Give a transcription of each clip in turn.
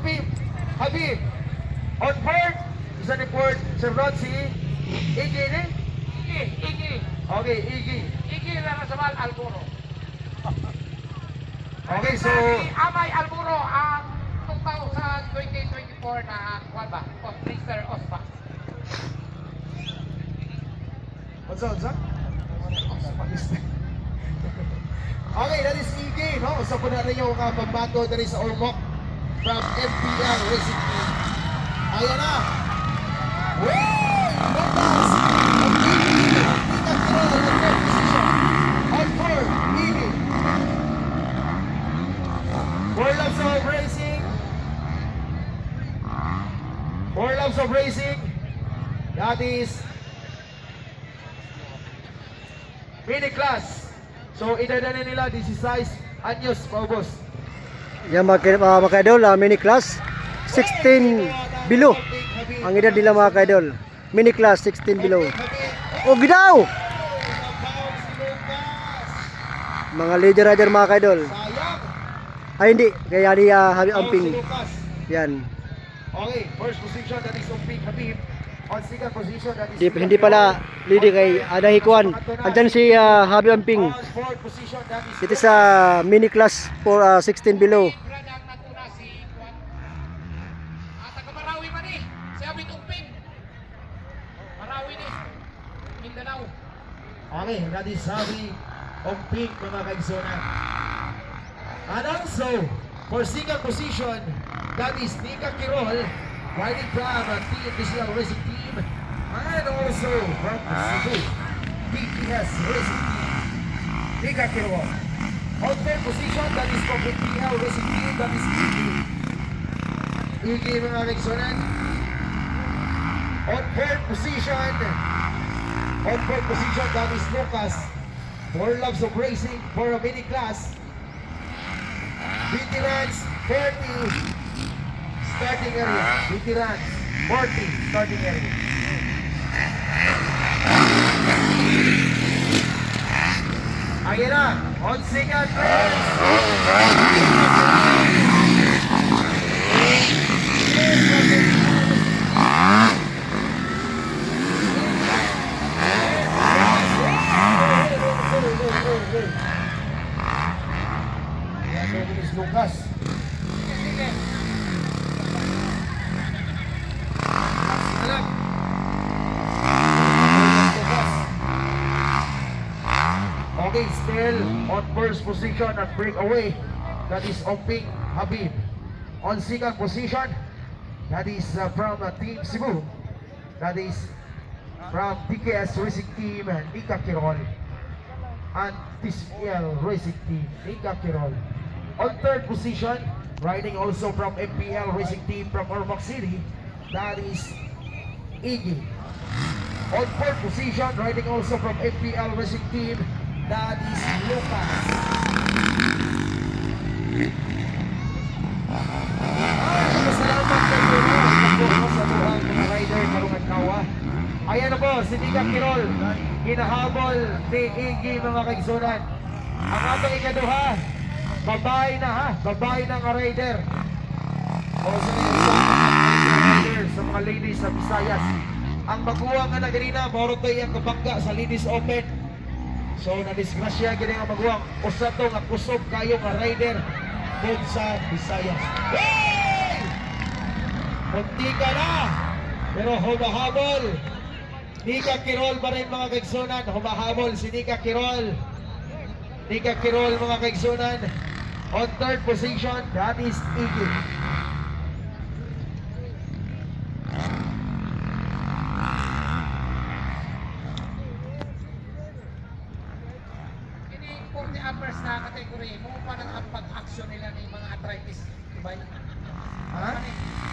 Pim, Habib. On board, isa ni Port, Sir Rod, si Iggy, ni? Iggy. Okay, Iggy. Iggy Larrazabal Alburo. Okay, so... Amay Alburo ang 2024 na kuwan ba? Mr. Ospa. What's up? Okay, that is Iggy, no? Sa po natin yung pambato na rin sa Ormoc from MPL Racing Team. Ayan na! Woo! Lucas! On board, Iggy. 4 laps of racing. 4 laps of racing. That is mini class. So idadala nila 16 anyos paubos. Yan mga kaidol, mini class 16 below. Ang edad nila mga kaidol. Mini class 16 below. Oh, gidaw! Mga leader rider mga kaidol. Ay hindi, kaya ni Habib Amping. Yan. Okay, first position that is Amping Habib. On second position that is Hindi pala leader kay Ada Hikuan. Andyan si Habib Amping. on fourth position that is Ito sa mini class for 16 below. Gradang natuna si Juan. Taga Marawi man eh. Si Abit Umping. Marawi ni. Mindanao. Okay, that is Habib Amping mga kaigsonan. And also, for second position, that is Nika Quirol, riding from TNBCL Racing Team, and also from Cebu, PTS Racing Team, Nika Quirol. On third position, that is from PTL Racing Team, that is Iggy. Iggy mga kaigsonan. On fourth position, that is Lucas. 4 laps of racing for a mini class. Veterans 40 starting area. Veterans 40 starting area. Ayan na, on second place. Lucas. Sige. Okay, still on first position at breakaway. That is Amping Habib. On second position, that is from Team Cebu. That is from DKS Racing Team, Nika Quirol. And TCL Racing Team, Nika Quirol. On third position, riding also from MPL Racing Team from Ormoc City, that is Iggy. On fourth position, riding also from MPL Racing Team, that is Lucas. Salamat kayo sa buhang mga rider karungan kawa. Ayan na po, si Nika Quirol, hinahabol ni Iggy mga kaigsunan. Ang atong ikaduha, babae na ha, babae ng rider. O sa rider sa mga ladies sa Visayas. Ang maguwang nga na ganina, maurot tayo ang kabangga sa Ladies Open. So nadisgrasya gini nga maguwang. Usa to nga kusog kayo nga rider dun sa Visayas. Hey! Munti ka na! Pero humahabol. Nika Quirol pa rin mga kaigsunan. Humahabol si Nika Quirol. Nika Quirol mga kaigsunan. On third position, that is Iggy. Ini 40 uppers na kategory. Mo pa nang ang pag-action nila ng mga arthritis. Diba? Ha?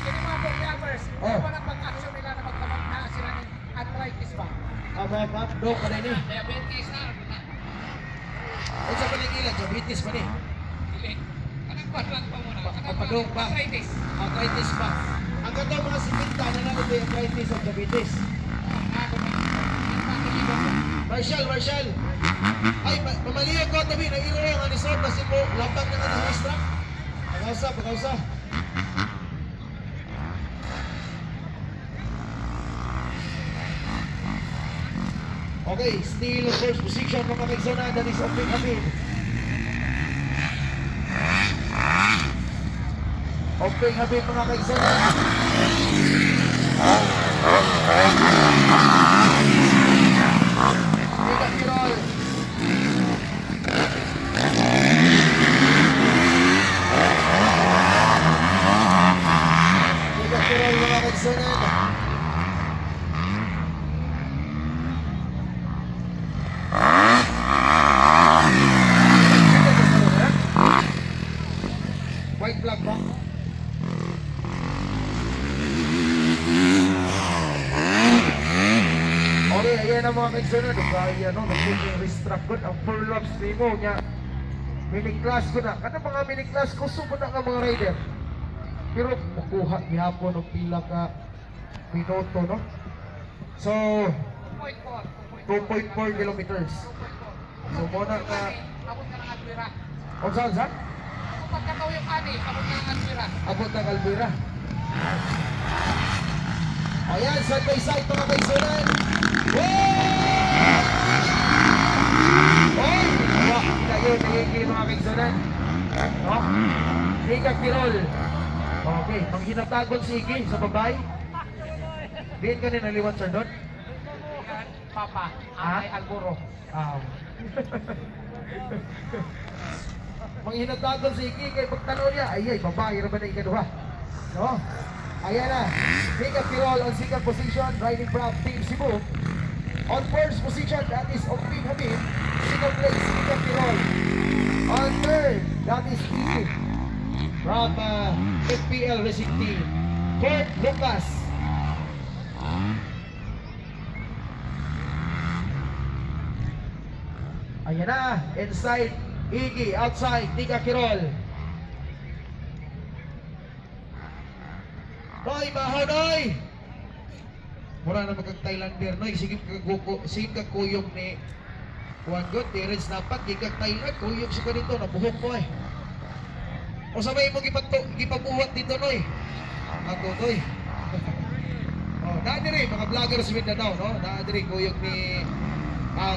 Ini mga 40 uppers. Mo Oh. pa nang pag-action nila na magkamag na sila ng arthritis ba? Ma'am, do ka rin eh. Diabetes na. Kung sa panigilan, diabetes pa rin. Dili. Anong lang pa muna? Papadong pa. Arthritis. Arthritis pa. Ang ganda mga siminta na naman ito yung arthritis at diabetes. Marshall. Ay, mamaliyan ko tabi, nag-iro ang anisor, kasi po, lapag na nga ng extra. Pagkausa. Okay, still on first position mga kaigsunan. That is Oping Habib. Oping Habib mga kaigsunan. Ika Kirol. Ika Kirol mga kaigsunan. White flag ba? Okay, ayan ang mga kaigsunan. Kaya nag-booking restruct ko. Ang full laps nimo niya. Mini-class ko na. Kada mga mini-class ko, sumod na nga mga rider. Pero makuha gihapon ng pila ka minuto, no? So, 2.4 kilometers. So, muna ka... Abot ka ng Alvira. O saan? Kung pagkataw yung ani, abot ka ng Alvira. Abot ng Alvira. Ayan, side by side mga kaigsunan. Oy! Kayo, nagigil mga kaigsunan. No? Ika Kirol. Okay, manghinatagon si Iki sa babae. Diyan ka rin naliwat sir doon? Papa, Ha? Amay Alburo. Manghinatagon si Iki kay pagtanong niya, ay babae ra ba na ikaduha? No? Ayan na, Ika Kirol on second position, riding from Team Cebu. On first position, that is Oping Habib. Second place, Ika Kirol. On third, that is Iki from FPL Racing Team. Fourth, Lucas. Ayan na, inside, Iggy, outside, Tika Kirol. Noy, baho, Noy! Mura na magkag-Thailander, Noy. Sige kag-kuyong ni Juan God, Terence Napat, gigag Thailand, kuyong siya dito, nabuhok ko eh. O sabay mo gipabuhat dito, Noy. Ako, Noy. Oh, naadiri, mga vlogger sa Mindanao, no? Naadiri, kuyong ni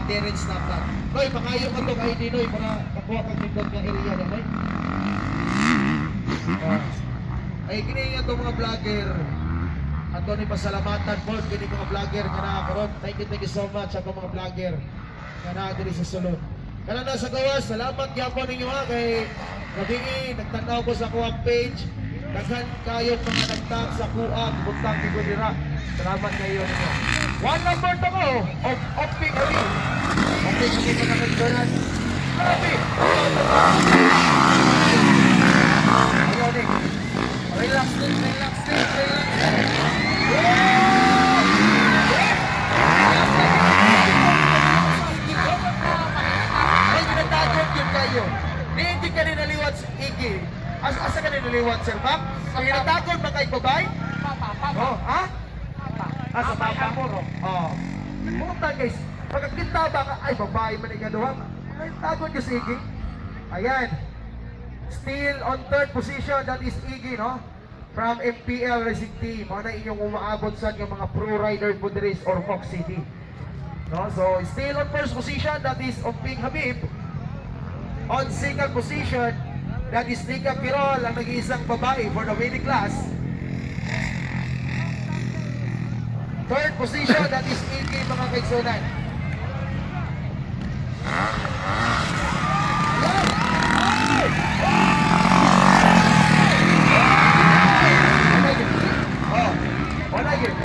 Terence Napat. Noy, makayo ka to kay Noy para makuha kang tindog nga area na, Noy. Ay, kini nga itong mga vlogger. Ato ni pasalamatan po, kini mga vlogger nga nakakaroon. Thank you so much sa mga vlogger nga nakadiri sa sulod. Kaya na sa gawas, salamat gyapon ninyo ha kay gabi nagtanaw ko sa kuwang page. Daghan kayo mga nagtag sa kuwang, buntang ko dira. Salamat kayo ninyo. One number to ko, Oping Habib. Oping Habib mga kagdonan. Grabe! Ayaw ni. Relax din, relax din, relax din. Ay, ginatagot yun kayo. Hindi ka rin naliwat sa Iggy. Asa ka rin naliwat, Sir Bak? Ang ginatagot ba kay babay? Papa, Papa. Oh, ha? Papa. Asa Amay papa? Alburo. Oh. Pumunta guys. Pagkakita ba ka, ay babae man ikaduha. Ay, tagot yung si Iggy. Ayan. Still on third position, that is Iggy, no? From MPL Racing Team. Mga na inyong umaabot sa yung mga pro rider po diri sa Ormoc City. No? So, still on first position, that is Oping Habib. On second position, that is Nika Kirol, ang nag-iisang babae for the winning class. Third position, that is Iggy, mga kaigsunan. Wala yun.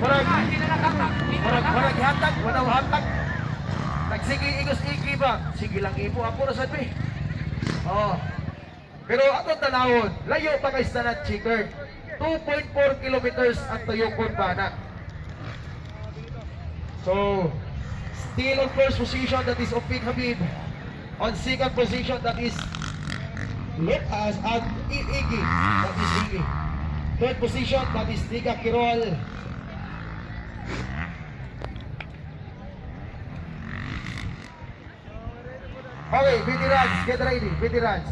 Wala gihatag, wala hatag. Nagsige igos-igi ba? Sige lang ipo ako na sabi. Oh. Pero atong tanawon, layo pa kay Stanat Chicker. 2.4 kilometers ang Tuyokon Bana. So, still on first position, that is Oping Habib. On second position, that is Lucas at Iggy. That is Iggy. Third position, that is Nika Kirol. Okay, veterans, get ready, veterans.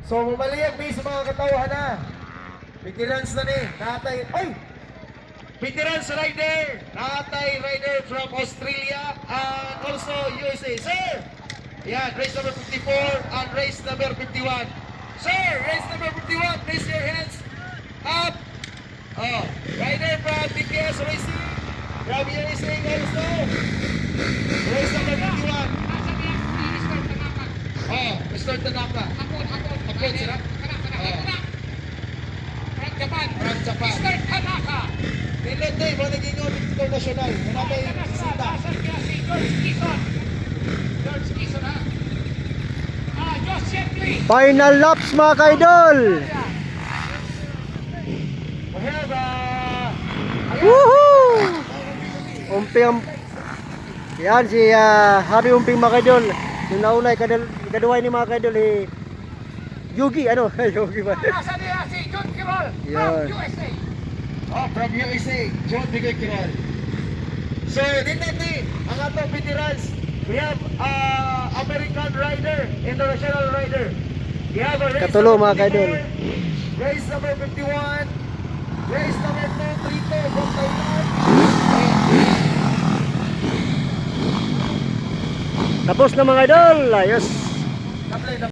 So, mamaliyag may sa mga katauhan na. Veterans na ni. Natay. Ay! Veterans rider. Natay rider from Australia and also USA. Sir! Yan, race number 54 and race number 51. Sir, race number 51, raise your hands up. Oh, rider from BPS Racing. From USA also. Race number 51. Nasa niya, i-start na naman. Oh, Mr. Tanaka. Hapon. Hapon sila? Kana. From Japan. From Japan. Mr. Tanaka. Nilete, mo naging international. Nanatay sita. Nasa niya si George Kison. George Kison, ha? Josh Shepley. Final laps mga ka-idol. We have Woohoo! Umping yan si Happy Umping mga ka-idol. Yung nauna ikaduway ni mga ka-idol Yugi ano? Yugi ba? Nasa niya si John Kirol from Yan. USA. oh, from USA, John Bigay Kiral. So, dito ang atong veterans. We have American rider, international rider. We have a race Katulo, number mga ka-idol. 54, race number 51, race number 232 from Thailand. Tapos na mga idol. Ayos. Apply